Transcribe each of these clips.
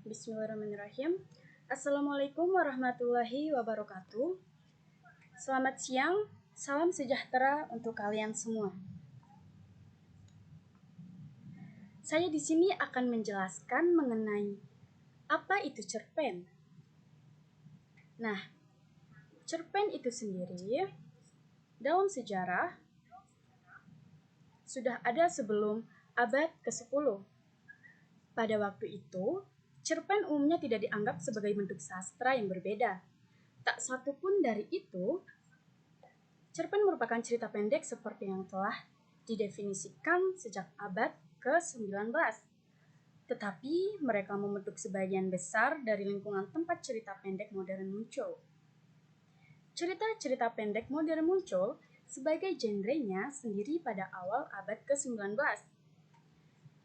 Bismillahirrahmanirrahim. Assalamualaikum warahmatullahi wabarakatuh. Selamat siang, salam sejahtera untuk kalian semua. Saya di sini akan menjelaskan mengenai apa itu cerpen. Nah, cerpen itu sendiri dalam sejarah sudah ada sebelum abad ke-10. Pada waktu itu, cerpen umumnya tidak dianggap sebagai bentuk sastra yang berbeda. Tak satu pun dari itu, cerpen merupakan cerita pendek seperti yang telah didefinisikan sejak abad ke-19. Tetapi mereka membentuk sebagian besar dari lingkungan tempat cerita pendek modern muncul. Cerita-cerita pendek modern muncul sebagai genrenya sendiri pada awal abad ke-19.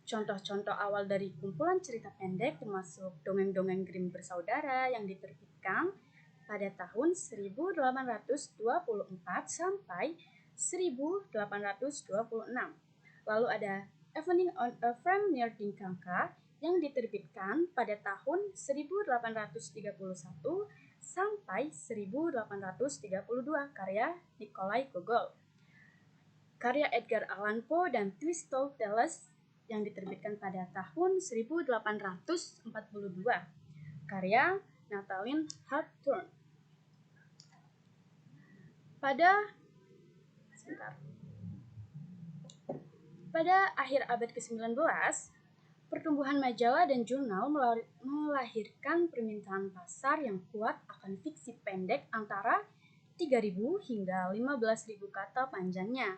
Contoh-contoh awal dari kumpulan cerita pendek termasuk dongeng-dongeng Grimm bersaudara yang diterbitkan pada tahun 1824 sampai 1826. Lalu ada Evening on a Farm near Dinkanka yang diterbitkan pada tahun 1831 sampai 1832 karya Nikolai Gogol. Karya Edgar Allan Poe dan Twistle Tales yang diterbitkan pada tahun 1842 karya Nathaniel Hawthorne. Pada akhir abad ke-19, pertumbuhan majalah dan jurnal melahirkan permintaan pasar yang kuat akan fiksi pendek antara 3.000 hingga 15.000 kata panjangnya.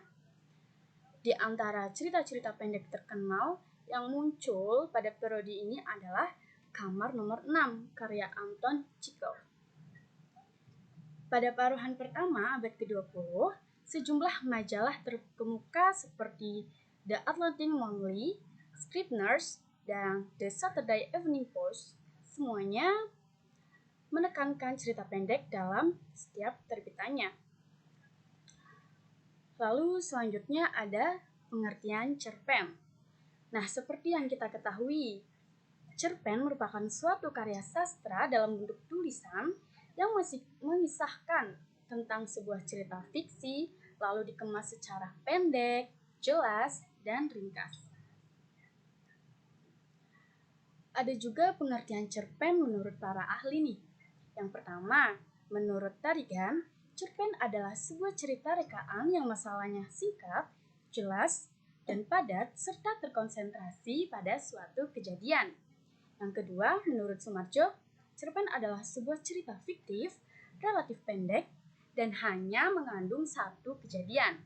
Di antara cerita-cerita pendek terkenal yang muncul pada periode ini adalah Kamar Nomor 6 karya Anton Chekhov. Pada paruhan pertama abad ke-20, sejumlah majalah terkemuka seperti The Atlantic Monthly, Scribners, dan The Saturday Evening Post semuanya menekankan cerita pendek dalam setiap terbitannya. Lalu selanjutnya ada pengertian cerpen. Nah, seperti yang kita ketahui, cerpen merupakan suatu karya sastra dalam bentuk tulisan yang masih mengisahkan tentang sebuah cerita fiksi, lalu dikemas secara pendek, jelas, dan ringkas. Ada juga pengertian cerpen menurut para ahli nih. Yang pertama, menurut Tarigan, cerpen adalah sebuah cerita rekaan yang masalahnya singkat, jelas, dan padat serta terkonsentrasi pada suatu kejadian. Yang kedua, menurut Sumarjo, cerpen adalah sebuah cerita fiktif, relatif pendek, dan hanya mengandung satu kejadian.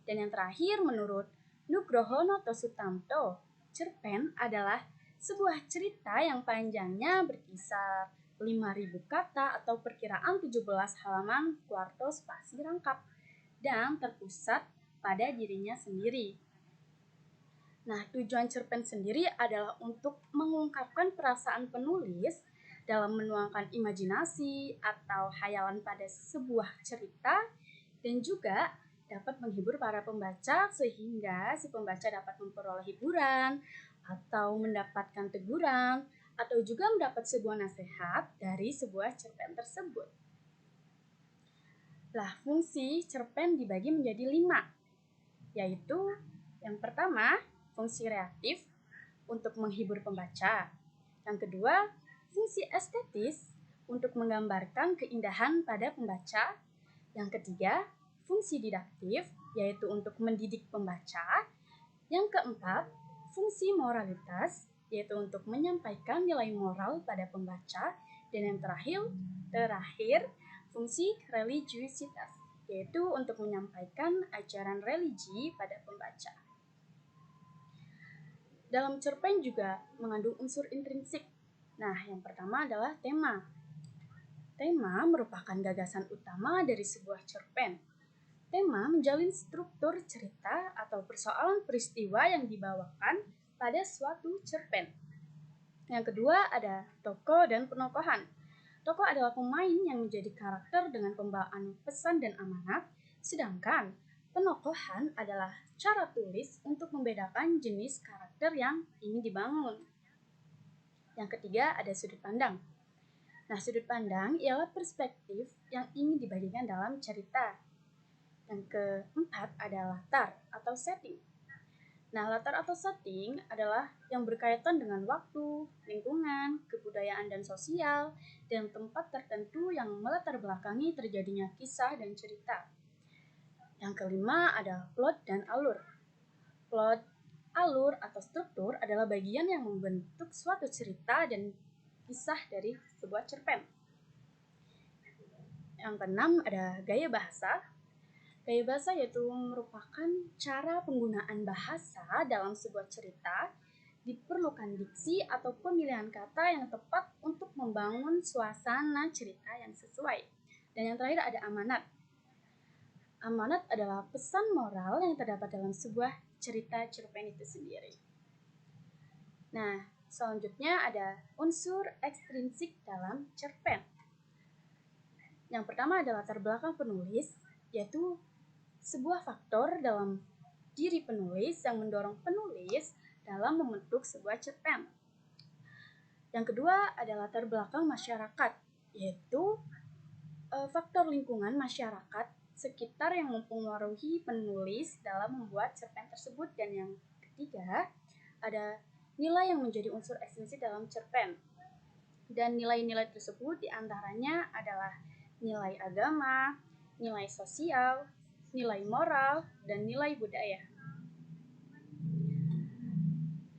Dan yang terakhir, menurut Nugroho Noto Sutanto, cerpen adalah sebuah cerita yang panjangnya berkisar 5.000 kata atau perkiraan 17 halaman kuarto spasi rangkap dan terpusat pada dirinya sendiri. Nah, tujuan cerpen sendiri adalah untuk mengungkapkan perasaan penulis dalam menuangkan imajinasi atau hayalan pada sebuah cerita dan juga dapat menghibur para pembaca sehingga si pembaca dapat memperoleh hiburan atau mendapatkan teguran atau juga mendapat sebuah nasihat dari sebuah cerpen tersebut. Lah, fungsi cerpen dibagi menjadi 5, yaitu yang pertama, fungsi reaktif untuk menghibur pembaca. Yang kedua, fungsi estetis untuk menggambarkan keindahan pada pembaca. Yang ketiga, fungsi didaktif, yaitu untuk mendidik pembaca. Yang keempat, fungsi moralitas, yaitu untuk menyampaikan nilai moral pada pembaca. Dan yang terakhir, fungsi religiusitas, yaitu untuk menyampaikan ajaran religi pada pembaca. Dalam cerpen juga mengandung unsur intrinsik. Nah, yang pertama adalah tema. Tema merupakan gagasan utama dari sebuah cerpen. Tema menjalin struktur cerita atau persoalan peristiwa yang dibawakan pada suatu cerpen. Yang kedua ada tokoh dan penokohan. Tokoh adalah pemain yang menjadi karakter dengan pembawaan pesan dan amanat, sedangkan penokohan adalah cara tulis untuk membedakan jenis karakter yang ingin dibangun. Yang ketiga ada sudut pandang. Nah, sudut pandang ialah perspektif yang ingin dibagikan dalam cerita. Yang keempat ada latar atau setting. Nah, latar atau setting adalah yang berkaitan dengan waktu, lingkungan, kebudayaan dan sosial, dan tempat tertentu yang melatar belakangi terjadinya kisah dan cerita. Yang kelima ada plot dan alur. Plot, alur, atau struktur adalah bagian yang membentuk suatu cerita dan kisah dari sebuah cerpen. Yang keenam ada gaya bahasa. Gaya bahasa yaitu merupakan cara penggunaan bahasa dalam sebuah cerita, diperlukan diksi atau pemilihan kata yang tepat untuk membangun suasana cerita yang sesuai. Dan yang terakhir ada amanat. Amanat adalah pesan moral yang terdapat dalam sebuah cerita cerpen itu sendiri. Nah, selanjutnya ada unsur ekstrinsik dalam cerpen. Yang pertama adalah latar belakang penulis, yaitu sebuah faktor dalam diri penulis yang mendorong penulis dalam membentuk sebuah cerpen. Yang kedua ada latar belakang masyarakat, yaitu faktor lingkungan masyarakat sekitar yang mempengaruhi penulis dalam membuat cerpen tersebut. Dan yang ketiga ada nilai yang menjadi unsur ekstrinsik dalam cerpen. Dan nilai-nilai tersebut diantaranya adalah nilai agama, nilai sosial, nilai moral, dan nilai budaya.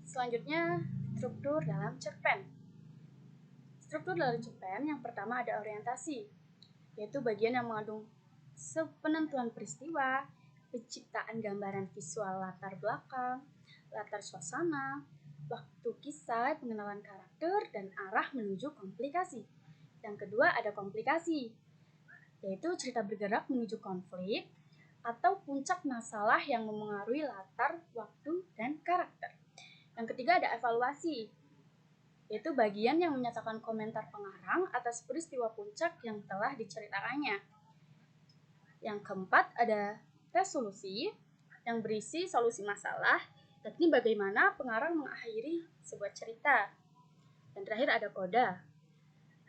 Selanjutnya, struktur dalam cerpen. Struktur dalam cerpen yang pertama ada orientasi, yaitu bagian yang mengandung penentuan peristiwa, penciptaan gambaran visual latar belakang, latar suasana, waktu kisah, pengenalan karakter, dan arah menuju komplikasi. Yang kedua ada komplikasi, yaitu cerita bergerak menuju konflik, atau puncak masalah yang memengaruhi latar, waktu, dan karakter. Yang ketiga ada evaluasi, yaitu bagian yang menyatakan komentar pengarang atas peristiwa puncak yang telah diceritakannya. Yang keempat ada resolusi, yang berisi solusi masalah, yakni bagaimana pengarang mengakhiri sebuah cerita. Dan terakhir ada koda,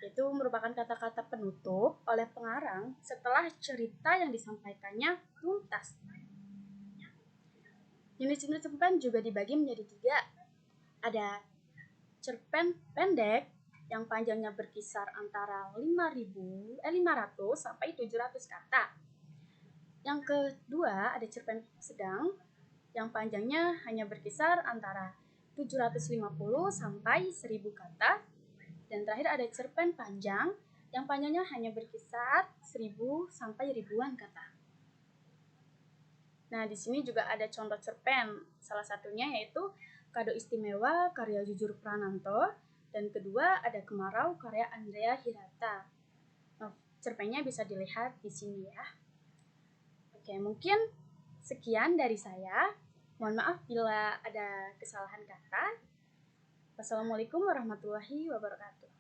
yaitu merupakan kata-kata penutup oleh pengarang setelah cerita yang disampaikannya tuntas. Jenis-jenis cerpen juga dibagi menjadi 3. Ada cerpen pendek yang panjangnya berkisar antara 500 sampai 700 kata. Yang kedua ada cerpen sedang yang panjangnya hanya berkisar antara 750 sampai 1000 kata. Dan terakhir ada cerpen panjang yang panjangnya hanya berkisar 1000 sampai ribuan kata. Nah, di sini juga ada contoh cerpen. Salah satunya yaitu Kado Istimewa karya Jujur Prananto, dan kedua ada Kemarau karya Andrea Hirata. Nah, cerpennya bisa dilihat di sini ya. Oke, mungkin sekian dari saya. Mohon maaf bila ada kesalahan kata. Wassalamualaikum warahmatullahi wabarakatuh.